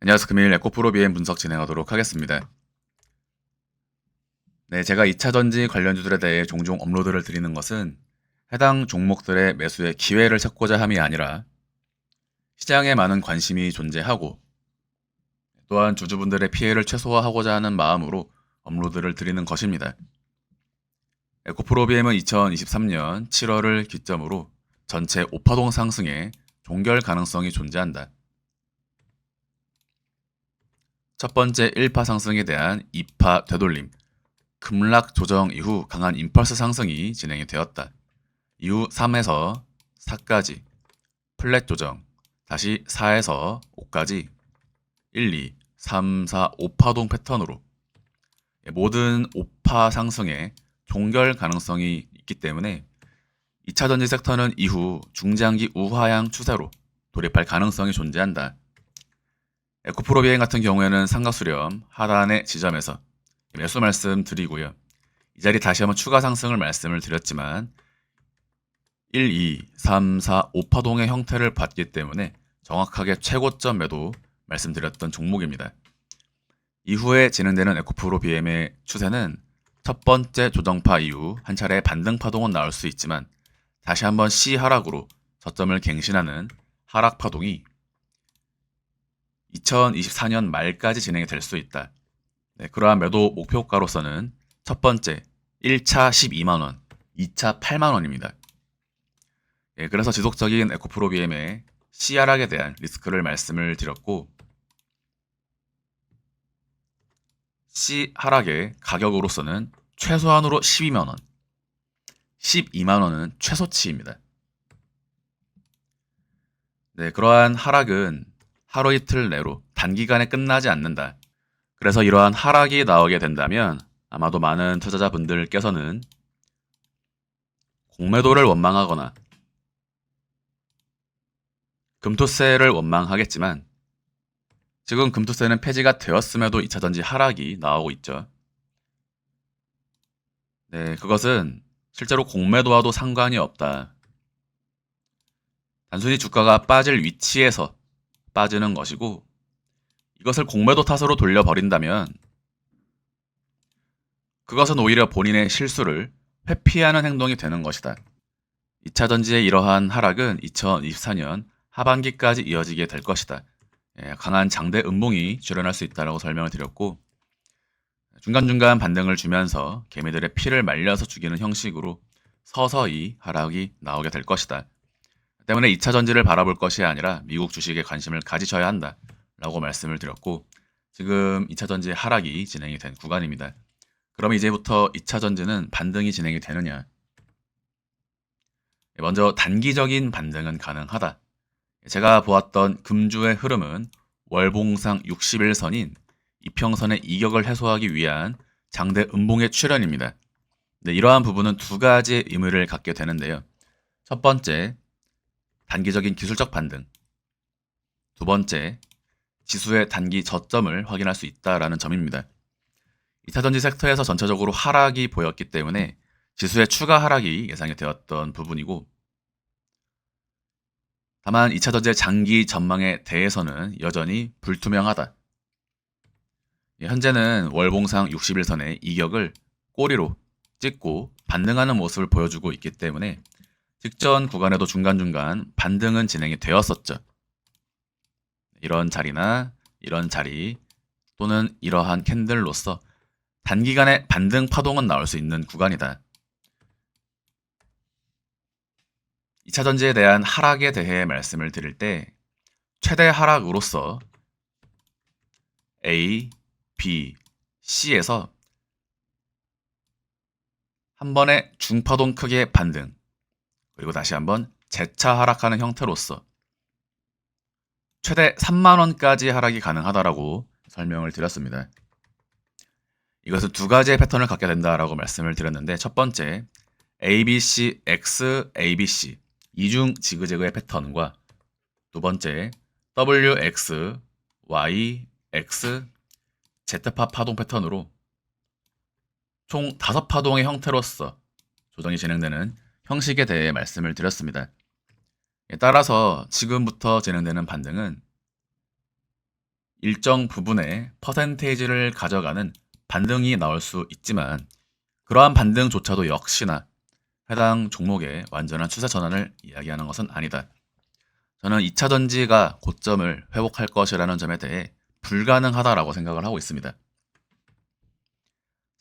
안녕하세요. 금일 에코프로 BM 분석 진행하도록 하겠습니다. 네, 제가 2차 전지 관련주들에 대해 종종 업로드를 드리는 것은 해당 종목들의 매수의 기회를 찾고자 함이 아니라 시장에 많은 관심이 존재하고 또한 주주분들의 피해를 최소화하고자 하는 마음으로 업로드를 드리는 것입니다. 에코프로 BM은 2023년 7월을 기점으로 전체 5파동 상승에 종결 가능성이 존재한다. 첫 번째 1파 상승에 대한 2파 되돌림, 급락 조정 이후 강한 임펄스 상승이 진행이 되었다. 이후 3에서 4까지 플랫 조정, 다시 4에서 5까지 1, 2, 3, 4, 5파동 패턴으로 모든 5파 상승에 종결 가능성이 있기 때문에 2차 전지 섹터는 이후 중장기 우하향 추세로 돌입할 가능성이 존재한다. 에코프로 비행 같은 경우에는 삼각수렴 하단의 지점에서 매수 말씀 드리고요. 이 자리 다시 한번 추가 상승을 말씀을 드렸지만 1, 2, 3, 4, 5파동의 형태를 봤기 때문에 정확하게 최고점 매도 말씀드렸던 종목입니다. 이후에 진행되는 에코프로 BM의 추세는 첫 번째 조정파 이후 한 차례 반등 파동은 나올 수 있지만 다시 한번 C 하락으로 저점을 갱신하는 하락 파동이 2024년 말까지 진행이 될 수 있다. 네, 그러한 매도 목표가로서는 첫 번째 1차 12만원, 2차 8만원입니다. 예, 그래서 지속적인 에코프로 BM의 C 하락에 대한 리스크를 말씀을 드렸고 C 하락의 가격으로서는 최소한으로 12만원, 12만원은 최소치입니다. 네, 그러한 하락은 하루 이틀 내로 단기간에 끝나지 않는다. 그래서 이러한 하락이 나오게 된다면 아마도 많은 투자자분들께서는 공매도를 원망하거나 금토세를 원망하겠지만 지금 금토세는 폐지가 되었음에도 2차전지 하락이 나오고 있죠. 네, 그것은 실제로 공매도와도 상관이 없다. 단순히 주가가 빠질 위치에서 빠지는 것이고 이것을 공매도 탓으로 돌려버린다면 그것은 오히려 본인의 실수를 회피하는 행동이 되는 것이다. 2차전지의 이러한 하락은 2024년 하반기까지 이어지게 될 것이다. 강한 장대 음봉이 출현할 수 있다고 설명을 드렸고 중간중간 반등을 주면서 개미들의 피를 말려서 죽이는 형식으로 서서히 하락이 나오게 될 것이다. 때문에 2차 전지를 바라볼 것이 아니라 미국 주식에 관심을 가지셔야 한다 라고 말씀을 드렸고 지금 2차 전지의 하락이 진행이 된 구간입니다. 그럼 이제부터 2차 전지는 반등이 진행이 되느냐? 먼저 단기적인 반등은 가능하다. 제가 보았던 금주의 흐름은 월봉상 60일선인 이평선의 이격을 해소하기 위한 장대 음봉의 출현입니다. 네, 이러한 부분은 두 가지의 의미를 갖게 되는데요. 첫 번째, 단기적인 기술적 반등. 두 번째, 지수의 단기 저점을 확인할 수 있다라는 점입니다. 2차전지 섹터에서 전체적으로 하락이 보였기 때문에 지수의 추가 하락이 예상이 되었던 부분이고 다만 2차전지의 장기 전망에 대해서는 여전히 불투명하다. 현재는 월봉상 60일선의 이격을 꼬리로 찍고 반등하는 모습을 보여주고 있기 때문에 직전 구간에도 중간중간 반등은 진행이 되었었죠. 이런 자리나 이런 자리 또는 이러한 캔들로서 단기간에 반등 파동은 나올 수 있는 구간이다. 2차 전지에 대한 하락에 대해 말씀을 드릴 때 최대 하락으로서 A, B, C에서 한 번에 중파동 크기의 반등 그리고 다시 한번 재차 하락하는 형태로서 최대 3만원까지 하락이 가능하다라고 설명을 드렸습니다. 이것은 두 가지의 패턴을 갖게 된다라고 말씀을 드렸는데 첫 번째 ABC, X, ABC 이중 지그재그의 패턴과 두 번째 WX, Y, X, Z파 파동 패턴으로 총 5파동의 형태로서 조정이 진행되는 형식에 대해 말씀을 드렸습니다. 따라서 지금부터 진행되는 반등은 일정 부분의 퍼센테이지를 가져가는 반등이 나올 수 있지만 그러한 반등조차도 역시나 해당 종목의 완전한 추세 전환을 이야기하는 것은 아니다. 저는 2차 전지가 고점을 회복할 것이라는 점에 대해 불가능하다라고 생각을 하고 있습니다.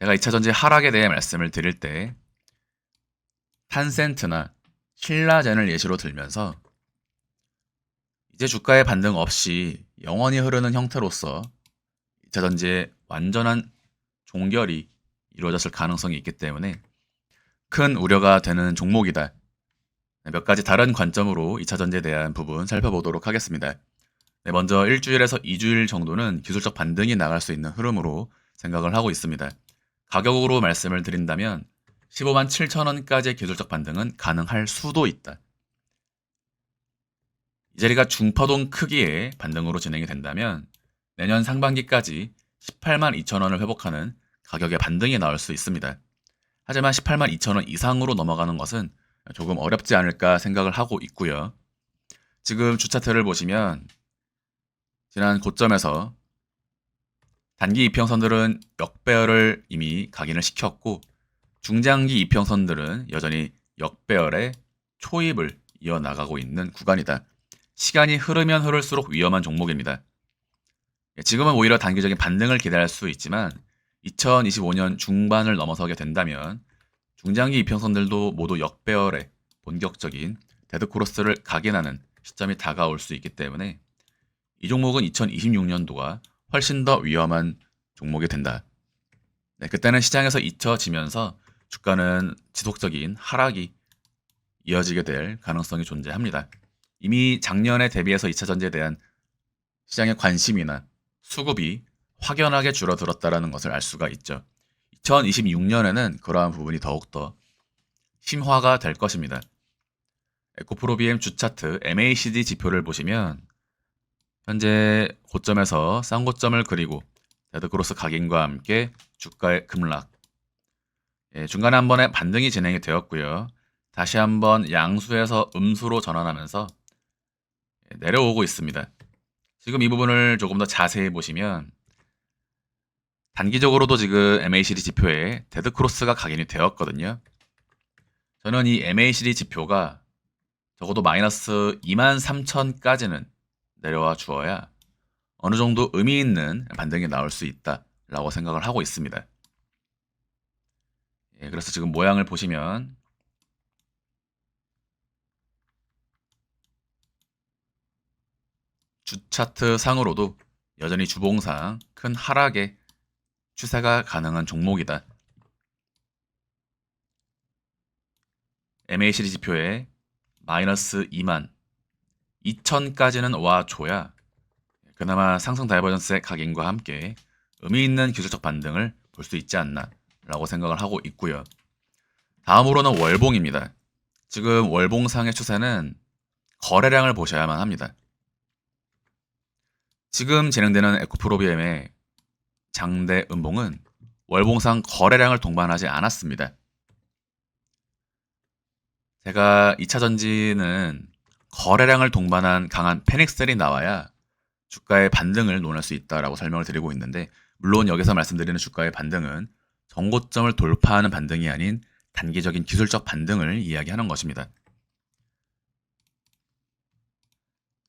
제가 2차 전지 하락에 대해 말씀을 드릴 때 탄센트나 신라젠을 예시로 들면서 이제 주가의 반등 없이 영원히 흐르는 형태로서 2차 전지의 완전한 종결이 이루어졌을 가능성이 있기 때문에 큰 우려가 되는 종목이다. 몇 가지 다른 관점으로 2차 전지에 대한 부분 살펴보도록 하겠습니다. 먼저 1주일에서 2주일 정도는 기술적 반등이 나갈 수 있는 흐름으로 생각을 하고 있습니다. 가격으로 말씀을 드린다면 15만 7천 원까지의 기술적 반등은 가능할 수도 있다. 이 자리가 중파동 크기의 반등으로 진행이 된다면 내년 상반기까지 18만 2천 원을 회복하는 가격의 반등이 나올 수 있습니다. 하지만 18만 2천 원 이상으로 넘어가는 것은 조금 어렵지 않을까 생각을 하고 있고요. 지금 주차트를 보시면 지난 고점에서 단기 이평선들은 역배열을 이미 각인을 시켰고 중장기 이평선들은 여전히 역배열의 초입을 이어나가고 있는 구간이다. 시간이 흐르면 흐를수록 위험한 종목입니다. 지금은 오히려 단기적인 반등을 기대할 수 있지만 2025년 중반을 넘어서게 된다면 중장기 이평선들도 모두 역배열의 본격적인 데드크로스를 각인하는 시점이 다가올 수 있기 때문에 이 종목은 2026년도가 훨씬 더 위험한 종목이 된다. 그때는 시장에서 잊혀지면서 주가는 지속적인 하락이 이어지게 될 가능성이 존재합니다. 이미 작년에 대비해서 2차 전지에 대한 시장의 관심이나 수급이 확연하게 줄어들었다는 것을 알 수가 있죠. 2026년에는 그러한 부분이 더욱더 심화가 될 것입니다. 에코프로비엠 주차트 MACD 지표를 보시면 현재 고점에서 쌍고점을 그리고 데드크로스 각인과 함께 주가의 급락, 중간에 한 번의 반등이 진행이 되었고요. 다시 한번 양수에서 음수로 전환하면서 내려오고 있습니다. 지금 이 부분을 조금 더 자세히 보시면 단기적으로도 지금 MACD 지표에 데드크로스가 각인이 되었거든요. 저는 이 MACD 지표가 적어도 마이너스 23,000까지는 내려와 주어야 어느 정도 의미 있는 반등이 나올 수 있다라고 생각을 하고 있습니다. 그래서 지금 모양을 보시면 주차트 상으로도 여전히 주봉상 큰 하락의 추세가 가능한 종목이다. MACD 지표에 마이너스 2만 2천까지는 와줘야 그나마 상승 다이버전스의 각인과 함께 의미 있는 기술적 반등을 볼 수 있지 않나 라고 생각을 하고 있고요. 다음으로는 월봉입니다. 지금 월봉상의 추세는 거래량을 보셔야만 합니다. 지금 진행되는 에코프로비엠의 장대 음봉은 월봉상 거래량을 동반하지 않았습니다. 제가 2차 전지는 거래량을 동반한 강한 패닉셀이 나와야 주가의 반등을 논할 수 있다라고 설명을 드리고 있는데, 물론 여기서 말씀드리는 주가의 반등은 정고점을 돌파하는 반등이 아닌 단기적인 기술적 반등을 이야기하는 것입니다.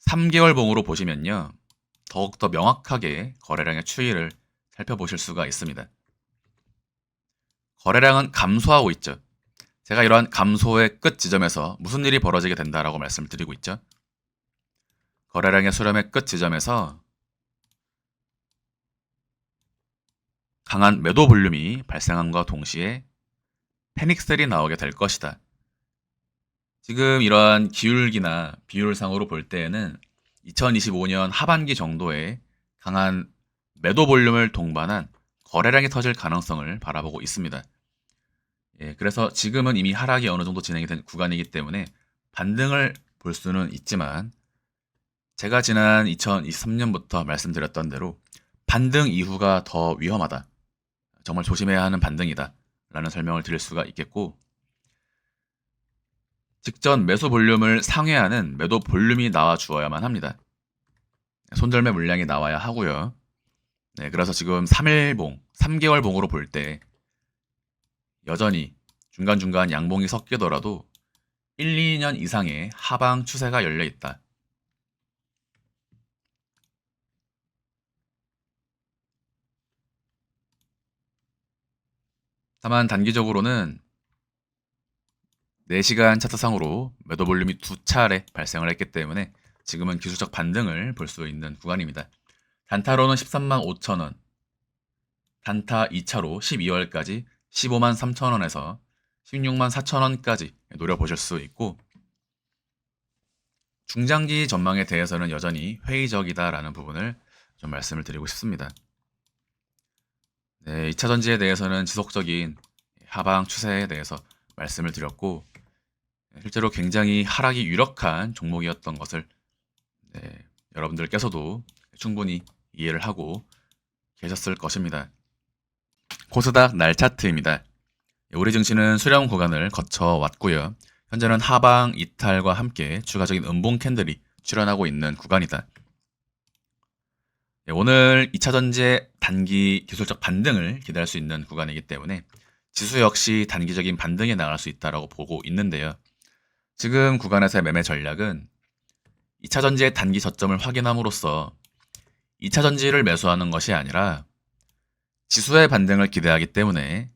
3개월 봉으로 보시면요, 더욱더 명확하게 거래량의 추이를 살펴보실 수가 있습니다. 거래량은 감소하고 있죠. 제가 이러한 감소의 끝 지점에서 무슨 일이 벌어지게 된다라고 말씀을 드리고 있죠. 거래량의 수렴의 끝 지점에서 강한 매도 볼륨이 발생함과 동시에 패닉셀이 나오게 될 것이다. 지금 이러한 기울기나 비율상으로 볼 때에는 2025년 하반기 정도에 강한 매도 볼륨을 동반한 거래량이 터질 가능성을 바라보고 있습니다. 그래서 지금은 이미 하락이 어느 정도 진행이 된 구간이기 때문에 반등을 볼 수는 있지만, 제가 지난 2023년부터 말씀드렸던 대로 반등 이후가 더 위험하다. 정말 조심해야 하는 반등이다. 라는 설명을 드릴 수가 있겠고, 직전 매수 볼륨을 상회하는 매도 볼륨이 나와 주어야만 합니다. 손절매 물량이 나와야 하고요. 네, 그래서 지금 3일봉, 3개월 봉으로 볼 때 여전히 중간중간 양봉이 섞이더라도 1, 2년 이상의 하방 추세가 열려 있다. 다만 단기적으로는 4시간 차트상으로 매도 볼륨이 2차례 발생을 했기 때문에 지금은 기술적 반등을 볼 수 있는 구간입니다. 단타로는 13만 5천원, 단타 2차로 12월까지 15만 3천원에서 16만 4천원까지 노려보실 수 있고, 중장기 전망에 대해서는 여전히 회의적이다라는 부분을 좀 말씀을 드리고 싶습니다. 네, 2차 전지에 대해서는 지속적인 하방 추세에 대해서 말씀을 드렸고, 실제로 굉장히 하락이 유력한 종목이었던 것을 여러분들께서도 충분히 이해를 하고 계셨을 것입니다. 코스닥 날 차트입니다. 우리 증시는 수렴 구간을 거쳐왔고요. 현재는 하방 이탈과 함께 추가적인 음봉 캔들이 출현하고 있는 구간이다. 오늘 2차 전지의 단기 기술적 반등을 기대할 수 있는 구간이기 때문에 지수 역시 단기적인 반등에 나갈 수 있다고 보고 있는데요. 지금 구간에서의 매매 전략은 2차 전지의 단기 저점을 확인함으로써 2차 전지를 매수하는 것이 아니라 지수의 반등을 기대하기 때문에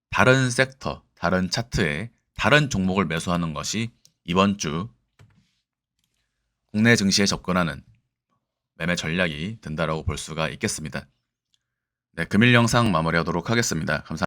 다른 섹터, 다른 차트에 다른 종목을 매수하는 것이 이번 주 국내 증시에 접근하는 매매 전략이 된다라고 볼 수가 있겠습니다. 네, 금일 영상 마무리하도록 하겠습니다. 감사합니다.